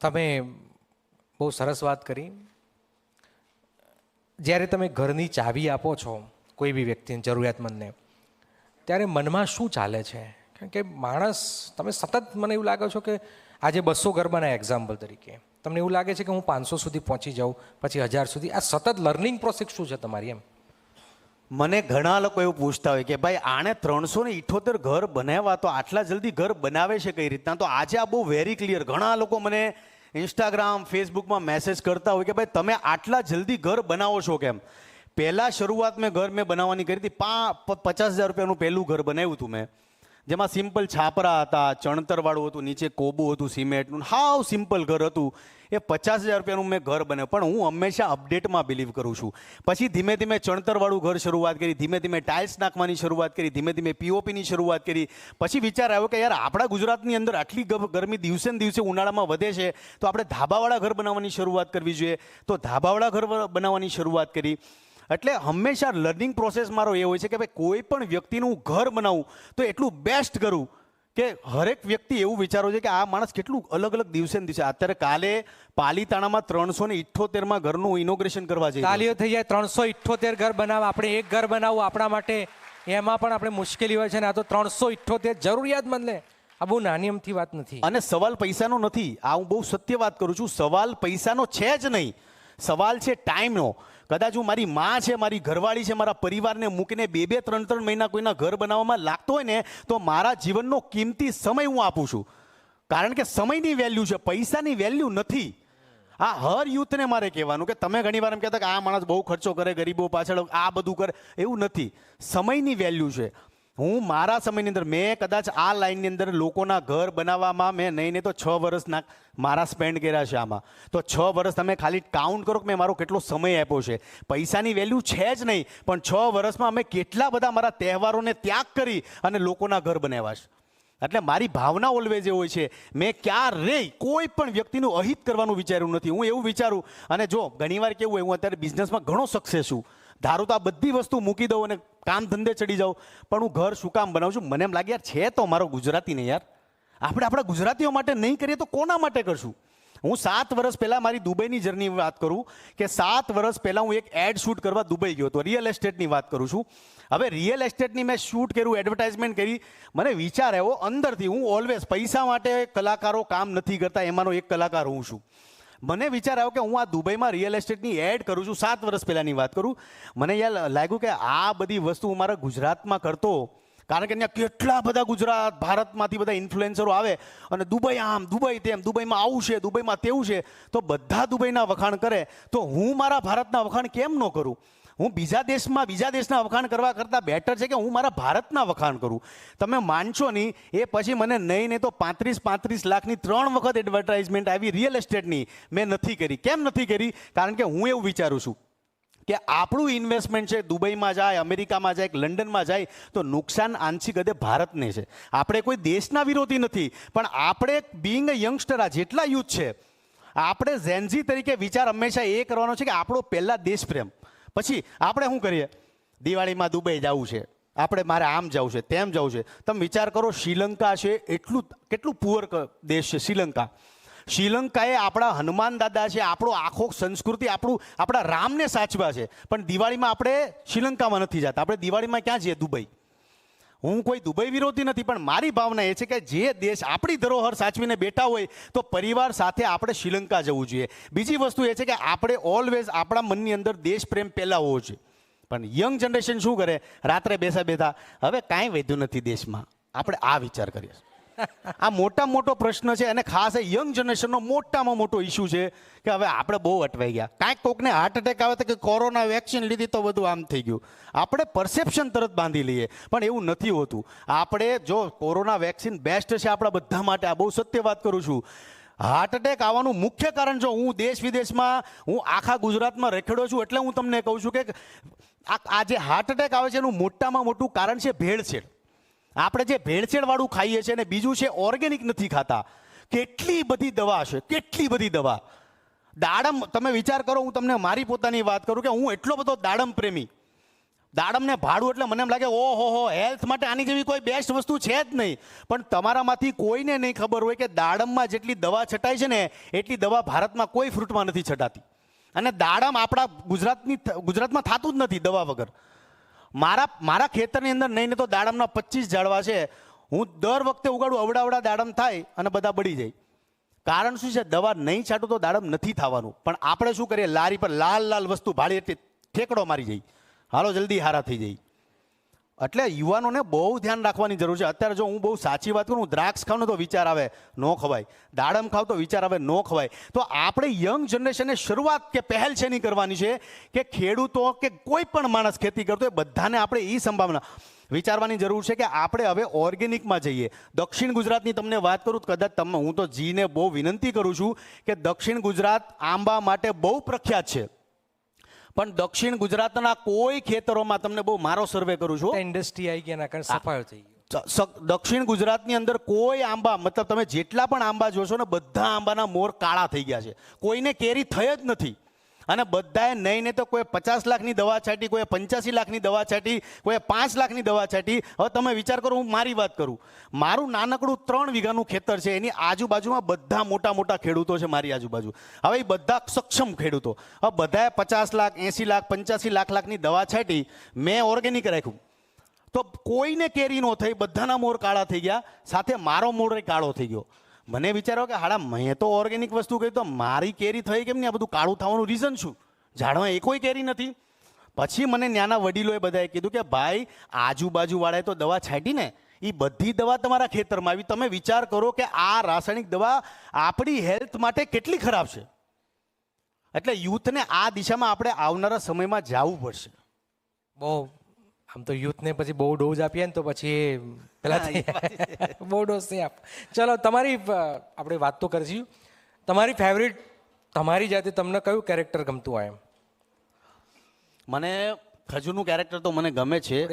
તમે બહુ સરસ વાત કરી. જ્યારે તમે ઘરની ચાવી આપો છો કોઈ બી વ્યક્તિને, જરૂરિયાતમંદને, ત્યારે મનમાં શું ચાલે છે? કારણ કે માણસ, તમે સતત, મને એવું લાગે છો કે આજે 200 ઘર બનાવ્યા એક્ઝામ્પલ તરીકે, તમને એવું લાગે છે કે હું 500 સુધી પહોંચી જાઉં, પછી 1000 સુધી. આ સતત લર્નિંગ પ્રોસેસ શું છે તમારી? એમ મને ઘણા લોકો એવું પૂછતા હોય કે ભાઈ આણે 378 ઘર બનાવ્યા, તો આટલા જલ્દી ઘર બનાવે છે કઈ રીતના? તો આજે આ બહુ વેરી ક્લિયર. ઘણા લોકો મને ઇન્સ્ટાગ્રામ, ફેસબુકમાં મેસેજ કરતા હોય કે ભાઈ તમે આટલા જલ્દી ઘર બનાવો છો કેમ? પહેલાં શરૂઆત મેં બનાવવાની કરી હતી. 50,000 રૂપિયાનું પહેલું ઘર બનાવ્યું હતું મેં, જેમાં સિમ્પલ છાપરા હતા, ચણતરવાળું હતું, નીચે કોબું હતું સિમેન્ટનું, હાવ સિમ્પલ ઘર હતું. એ 50,000 રૂપિયાનું મેં ઘર બનાવ્યું. પણ હું હંમેશા અપડેટમાં બિલીવ કરું છું. પછી ધીમે ધીમે ચણતરવાળું ઘર શરૂઆત કરી, ધીમે ધીમે ટાઇલ્સ નાખવાની શરૂઆત કરી, ધીમે ધીમે પીઓપીની શરૂઆત કરી. પછી વિચાર આવ્યો કે યાર આપણા ગુજરાતની અંદર આટલી ગરમી દિવસે ને દિવસે ઉનાળામાં વધે છે, તો આપણે ધાબાવાળા ઘર બનાવવાની શરૂઆત કરવી જોઈએ. તો ધાબાવાળા ઘર બનાવવાની શરૂઆત કરી. એટલે હંમેશા લર્નિંગ પ્રોસેસ મારો એ હોય છે કે ભાઈ કોઈ પણ વ્યક્તિનું ઘર બનાવું તો એટલું બેસ્ટ કરું કે હરેક વ્યક્તિ એવું વિચારો છે કે આ માણસ કેટલું અલગ અલગ દિવસે ને દિવસે. અત્યારે કાલે પાલીતાણામાં 378 ઘરનું ઇનોગ્રેશન કરવા જઈએ. તાલીઓ થઈ જાય. 378 ઘર બનાવવા, આપણે એક ઘર બનાવવું આપણા માટે, એમાં પણ આપણે મુશ્કેલી હોય છે ને આ તો 378 જરૂરિયાતમંદ લે. આ બહુ નાની અમથી વાત નથી. અને સવાલ પૈસાનો નથી. આ હું બહુ સત્ય વાત કરું છું. સવાલ પૈસાનો છે જ નહીં. સવાલ છે ટાઈમનો. કદાચ હું મારી માં છે, મારી ઘરવાળી છે, મારા પરિવારને મૂકીને 2-3 મહિના કોઈના ઘર બનાવવામાં લાગતો હોય ને, તો મારા જીવનનો કિંમતી સમય હું આપું છું. કારણ કે સમયની વેલ્યુ છે, પૈસાની વેલ્યુ નથી. આ હર યુથને મારે કહેવાનું કે તમે ઘણીવાર એમ કહેતા કે આ માણસ બહુ ખર્ચો કરે, ગરીબો પાછળ આ બધું કરે, એવું નથી. સમયની વેલ્યુ છે. હું મારા સમયની અંદર મેં કદાચ આ લાઈનની અંદર લોકોના ઘર બનાવવામાં મેં નહીં તો 6 વર્ષ મારા સ્પેન્ડ કર્યા છે આમાં. તો 6 વર્ષ તમે ખાલી કાઉન્ટ કરો કે મેં મારો કેટલો સમય આપ્યો છે. પૈસાની વેલ્યુ છે જ નહીં, પણ 6 વર્ષમાં અમે કેટલા બધા મારા તહેવારોને ત્યાગ કરી અને લોકોના ઘર બનાવ્યા છે. એટલે મારી ભાવના ઓલવેઝ એ હોય છે, મેં ક્યારેય કોઈ પણ વ્યક્તિનું અહિત કરવાનું વિચાર્યું નથી. હું એવું વિચારું, અને જો ઘણીવાર કેવું હોય, હું અત્યારે બિઝનેસમાં ઘણો સક્સેસ છું, ધારો તો આ બધી વસ્તુ મૂકી દઉં અને કામ ધંધે ચડી જાઉં, પણ હું ઘર શું કામ બનાવું છું? મને એમ લાગે યાર છે તો મારો ગુજરાતી ને યાર, આપણે આપણા ગુજરાતીઓ માટે નહીં કરીએ તો કોના માટે કરશું? હું 7 વર્ષ પહેલાં મારી દુબઈની જર્ની વાત કરું કે 7 વર્ષ પહેલાં હું એક એડ શૂટ કરવા દુબઈ ગયો હતો. રિયલ એસ્ટેટની વાત કરું છું. હવે રિયલ એસ્ટેટની મેં શૂટ કર્યું, એડવર્ટાઇઝમેન્ટ કરી. મને વિચાર આવ્યો અંદરથી, હું ઓલવેઝ પૈસા માટે કલાકારો કામ નથી કરતા, એમાંનો એક કલાકાર હું છું. મને વિચાર આવ્યો કે હું આ દુબઈમાં રિયલ એસ્ટેટની એડ કરું છું. 7 વર્ષ પહેલાંની વાત કરું. મને યાર લાગ્યું કે આ બધી વસ્તુ હું મારા ગુજરાતમાં કરતો, કારણ કે ત્યાં કેટલા બધા ગુજરાત ભારતમાંથી બધા ઇન્ફ્લુએન્સરો આવે અને દુબઈ આમ, દુબઈ તેમ, દુબઈમાં આવું છે, દુબઈમાં તેવું છે. તો બધા દુબઈના વખાણ કરે, તો હું મારા ભારતના વખાણ કેમ ન કરું? હું બીજા દેશના વખાણ કરવા કરતાં બેટર છે કે હું મારા ભારતના વખાણ કરું. તમે માનશો નહીં, એ પછી મને નહીં તો 35 લાખની 3 વખત એડવર્ટાઇઝમેન્ટ આવી રિયલ એસ્ટેટની. મેં નથી કરી. કેમ નથી કરી? કારણ કે હું એવું વિચારું છું કે આપણું ઇન્વેસ્ટમેન્ટ છે, દુબઈમાં જાય, અમેરિકામાં જાય, લંડનમાં જાય, તો નુકસાન આંશિક હદે ભારતને છે. આપણે કોઈ દેશના વિરોધી નથી, પણ આપણે બિંગ અ યંગસ્ટર, આ જેટલા યુથ છે, આપણે ઝેનઝી તરીકે વિચાર હંમેશા એ કરવાનો છે કે આપણો પહેલા દેશ પ્રેમ. પછી આપણે શું કરીએ? દિવાળીમાં દુબઈ જવું છે, આપણે મારે આમ જવું છે, તેમ જવું છે. તમે વિચાર કરો, શ્રીલંકા છે, કેટલું પુઅર દેશ છે શ્રીલંકા. શ્રીલંકાએ આપણા હનુમાન દાદા છે, આપણો આખો સંસ્કૃતિ, આપણા રામને સાચવા છે, પણ દિવાળીમાં આપણે શ્રીલંકામાં નથી જતા. આપણે દિવાળીમાં ક્યાં જઈએ? દુબઈ. હું કોઈ દુબઈ વિરોધી નથી, પણ મારી ભાવના એ છે કે જે દેશ આપણી ધરોહર સાચવીને બેઠા હોય તો પરિવાર સાથે આપણે શ્રીલંકા જવું જોઈએ. બીજી વસ્તુ એ છે કે આપણે ઓલવેઝ આપણા મનની અંદર દેશ પ્રેમ પહેલા હોવો જોઈએ. પણ યંગ જનરેશન શું કરે? રાત્રે બેઠા હવે કાંઈ વધ્યું નથી દેશમાં, આપણે આ વિચાર કરીએ. આ મોટામાં મોટો પ્રશ્ન છે, અને ખાસ યંગ જનરેશનનો મોટામાં મોટો ઇસ્યુ છે કે હવે આપણે બહુ અટવાઈ ગયા. કાંઈક કોકને હાર્ટ એટેક આવે તો કે કોરોના વેક્સિન લીધી તો બધું આમ થઈ ગયું. આપણે પરસેપ્શન તરત બાંધી લઈએ, પણ એવું નથી હોતું. આપણે જો કોરોના વેક્સિન બેસ્ટ છે આપણા બધા માટે, આ બહુ સત્ય વાત કરું છું. હાર્ટ એટેક આવવાનું મુખ્ય કારણ, જો હું દેશ વિદેશમાં, હું આખા ગુજરાતમાં રખડ્યો છું, એટલે હું તમને કહું છું કે આ જે હાર્ટ એટેક આવે છે એનું મોટામાં મોટું કારણ છે ભેળસેળ. આપણે જે ભેળસેળવાળું ખાઈએ છીએ, અને બીજું છે ઓર્ગેનિક નથી ખાતા. કેટલી બધી દવા છે, કેટલી બધી દવા. દાડમ, તમે વિચાર કરો, હું તમને મારી પોતાની વાત કરું કે હું એટલો બધો દાડમ પ્રેમી, દાડમને ભાડું એટલે મને એમ લાગે ઓહો હેલ્થ માટે આની જેવી કોઈ બેસ્ટ વસ્તુ છે જ નહીં. પણ તમારામાંથી કોઈને નહીં ખબર હોય કે દાડમમાં જેટલી દવા છટાય છે ને એટલી દવા ભારતમાં કોઈ ફ્રૂટમાં નથી છટાતી. અને દાડમ આપણા ગુજરાતમાં થતું જ નથી દવા વગર. મારા ખેતરની અંદર નહીં તો દાડમના 25 ઝાડવા છે. હું દર વખતે ઉગાડું, અવડા દાડમ થાય અને બધા બળી જાય. કારણ શું છે? દવા નહીં છાંટું તો દાડમ નથી થવાનું. પણ આપણે શું કરીએ? લારી પર લાલ વસ્તુ ભાળી એટલે ઠેકડો મારી જાય, હાલો જલ્દી હારા થઈ જાય. એટલે યુવાનોને બહુ ધ્યાન રાખવાની જરૂર છે. અત્યારે જો હું બહુ સાચી વાત કરું, દ્રાક્ષ ખાવ ને તો વિચાર આવે ન ખવાય, દાડમ ખાવ તો વિચાર આવે ન ખવાય. તો આપણે યંગ જનરેશનને શરૂઆત કે પહેલ છે નહીં કરવાની છે કે ખેડૂતો કે કોઈ પણ માણસ ખેતી કરતો હોય બધાને આપણે એ સંભાવના વિચારવાની જરૂર છે કે આપણે હવે ઓર્ગેનિકમાં જઈએ. દક્ષિણ ગુજરાતની તમને વાત કરું તો કદાચ હું તો જીને બહુ વિનંતી કરું છું કે દક્ષિણ ગુજરાત આંબા માટે બહુ પ્રખ્યાત છે. પણ દક્ષિણ ગુજરાતના કોઈ ખેતરોમાં તમને બહુ મારો સર્વે કરું છું, ઇન્ડસ્ટ્રી આવી ગઈ એના કારણે સફાયો થઈ ગયો. દક્ષિણ ગુજરાતની અંદર કોઈ આંબા, મતલબ તમે જેટલા પણ આંબા જોશો ને બધા આંબાના મોર કાળા થઈ ગયા છે. કોઈને કેરી થઈ જ નથી. અને બધાએ નહીં તો કોઈ 50 લાખની દવા છાંટી, કોઈ 85 લાખની દવા છાંટી, કોઈ 5 લાખની દવા છાંટી. હવે તમે વિચાર કરો, હું મારી વાત કરું, મારું નાનકડું 3 વીઘાનું ખેતર છે, એની આજુબાજુમાં બધા મોટા ખેડૂતો છે મારી આજુબાજુ. હવે એ બધા સક્ષમ ખેડૂતો, હવે બધાએ 50 લાખ 80 લાખ 85 લાખની દવા છાંટી. મેં ઓર્ગેનિક રાખ્યું તો કોઈને કેરી ન થઈ, બધાના મોર કાળા થઈ ગયા, સાથે મારો મોર કાળો થઈ ગયો. મને વિચારો કે હાડા મેં તો ઓર્ગેનિક વસ્તુ કહી તો મારી કેરી થઈ કેમ નહીં? આ બધું કાળું થવાનું રીઝન શું? ઝાડમાં એ કોઈ કેરી નથી. પછી મને નાના વડીલોએ બધાએ કીધું કે ભાઈ આજુબાજુવાળાએ તો દવા છાંટી ને, એ બધી દવા તમારા ખેતરમાં આવી. તમે વિચાર કરો કે આ રાસાયણિક દવા આપણી હેલ્થ માટે કેટલી ખરાબ છે. એટલે યુથને આ દિશામાં આપણે આવનારા સમયમાં જવું પડશે. બહુ આમ તો યુથને પછી બહુ ડોઝ આપીએ ને તો પછી પેલા બહુ ડોઝ નહીં આપ. ચલો તમારી આપણે વાત તો કરીશું. તમારી ફેવરિટ, તમારી જાતે તમને કયું કેરેક્ટર ગમતું હોય? એમ મને ખજૂરનું કેરેક્ટર તો મને ગમે છે.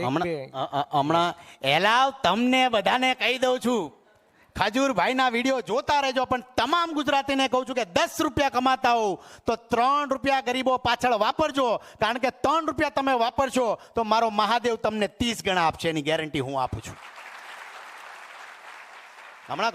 હમણાં એલાવ તમને બધાને કહી દઉં છું, ખજૂરભાઈના વિડીયો જોતા રહેજો. પણ તમામ ગુજરાતીને કહું છું કે 10 રૂપિયા કમાતા હો તો 3 રૂપિયા ગરીબો પાછળ વાપરજો. કારણ કે 3 રૂપિયા તમે વાપરશો તો મારો મહાદેવ તમને 30 ગણા આપશે, એની ગેરંટી હું આપું છું. હમણાં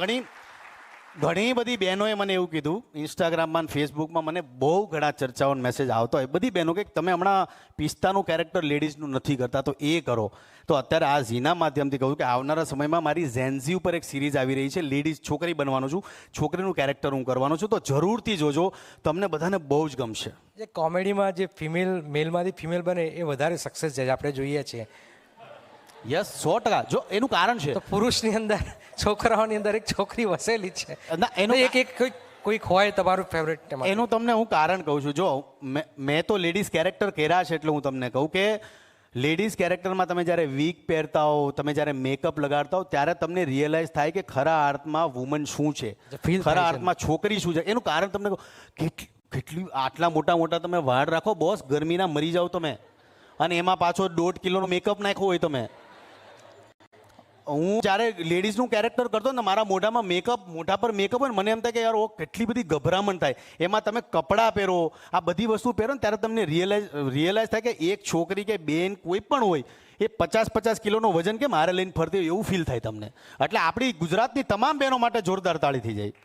ઘણી બધી બહેનોએ મને એવું કીધું, ઇન્સ્ટાગ્રામમાં ફેસબુકમાં મને બહુ ઘણા ચર્ચાઓ મેસેજ આવતો હોય બધી બહેનો કે તમે હમણાં પિસ્તાનું કેરેક્ટર લેડીઝનું નથી કરતા તો એ કરો. તો અત્યારે આ ઝીના માધ્યમથી કહું કે આવનારા સમયમાં મારી ઝેન્ઝી ઉપર એક સિરીઝ આવી રહી છે, લેડીઝ છોકરી બનવાનો છું, છોકરીનું કેરેક્ટર હું કરવાનો છું. તો જરૂરથી જોજો, તમને બધાને બહુ જ ગમશે. જે કોમેડીમાં જે મેલમાંથી ફિમેલ બને એ વધારે સક્સેસ જાય આપણે જોઈએ છીએ. યસ, 100%. જો એનું કારણ છે તો પુરુષની અંદર, છોકરાઓની અંદર એક છોકરી વસેલી છે. એનું એક કોઈક હોય તમારું ફેવરેટ? એનું તમને હું કારણ કહું છું. જો મેં તો લેડીઝ કેરેક્ટર કર્યા છે એટલે હું તમને કહું કે લેડીઝ કેરેક્ટરમાં તમે જ્યારે વીગ પહેરતા હો, તમે જ્યારે મેકઅપ લગાડતા હો ત્યારે તમને રિયલાઇઝ થાય કે ખરા અર્થમાં વુમન શું છે, ખરા અર્થમાં છોકરી શું છે. એનું કારણ તમને કહું, કેટલી આટલા મોટા તમે વાળ રાખો બોસ, ગરમીના મરી જાઓ તમે, અને એમાં પાછો 1.5 કિલોનો મેકઅપ નાખ્યો હોય તમે. હું જ્યારે લેડીઝનું કેરેક્ટર કરતો ને મારા મોઢા પર મેકઅપ હોય ને મને એમ થાય કે યાર ઓ કેટલી બધી ગભરામણ થાય. એમાં તમે કપડાં પહેરો, આ બધી વસ્તુ પહેરો ને ત્યારે તમને રિયલાઇઝ થાય કે એક છોકરી કે બેન કોઈ પણ હોય એ 50 કિલોનો વજન કે મારે લઈને ફરતી હોય એવું ફીલ થાય તમને. એટલે આપણી ગુજરાતની તમામ બહેનો માટે જોરદાર તાળી થઈ જાય.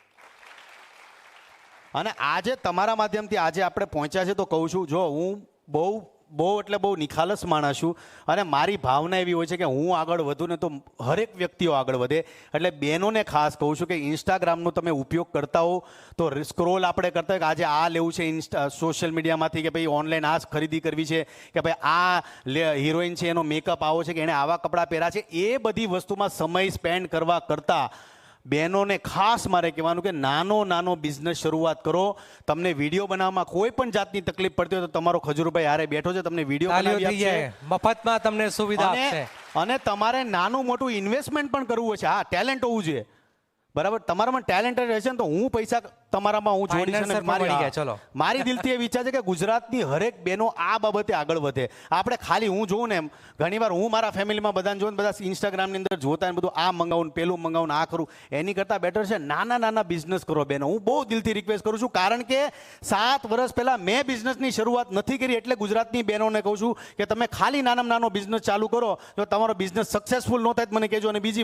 અને આજે તમારા માધ્યમથી આજે આપણે પહોંચ્યા છે તો કહું છું, જો હું બહુ નિખાલસ માણસ છું અને મારી ભાવના એવી હોય છે કે હું આગળ વધું ને તો હરેક વ્યક્તિઓ આગળ વધે. એટલે બહેનોને ખાસ કહું છું કે ઇન્સ્ટાગ્રામનો તમે ઉપયોગ કરતા હો તો સ્ક્રોલ આપણે કરતા હોય કે આજે આ લેવું છે સોશિયલ મીડિયામાંથી, કે ભાઈ ઓનલાઈન આ ખરીદી કરવી છે, કે ભાઈ આ હિરોઈન છે એનો મેકઅપ આવો છે, કે એણે આવા કપડાં પહેર્યા છે, એ બધી વસ્તુમાં સમય સ્પેન્ડ કરવા કરતાં બહેનોને ખાસ મારે કહેવાનું કે નાનો બિઝનેસ શરૂઆત કરો. તમને વિડીયો બનાવવામાં કોઈ પણ જાતની તકલીફ પડતી હોય તો તમારો ખજૂરભાઈ હારે બેઠો છે, તમને વિડીયો બનાવી આપશે, મફતમાં તમને સુવિધા આપશે. અને તમારે નાનું મોટું ઇન્વેસ્ટમેન્ટ પણ કરવું છે, હા ટેલેન્ટ હોવું જોઈએ. બરાબર, તમારામાં ટેલેન્ટેડ રહેશે ને તો હું પૈસા તમારામાં હું જોડીશ અને Financer પણ મળી ગયા, ચલો. મારી દિલથી એ વિચાર છે કે ગુજરાતની હરેક બહેનો આ બાબતે આગળ વધે. આપણે ખાલી હું જોઉં ને એમ ઘણીવાર હું મારા ફેમિલીમાં બધાને જોઉં ને બધા ઇન્સ્ટાગ્રામની અંદર જોતા ને બધું આ મંગાવું પેલું મંગાવું આ કરું, એની કરતાં બેટર છે નાના નાના બિઝનેસ કરો બેનો. હું બહુ દિલથી રિક્વેસ્ટ કરું છું, કારણ કે 7 વર્ષ પહેલા મેં બિઝનેસની શરૂઆત નથી કરી, એટલે ગુજરાતની બહેનોને કહું છું કે તમે ખાલી નાનામાં નાનો બિઝનેસ ચાલુ કરો. જો તમારો બિઝનેસ સક્સેસફુલ ન થાય તો મને કહેજો. અને બીજી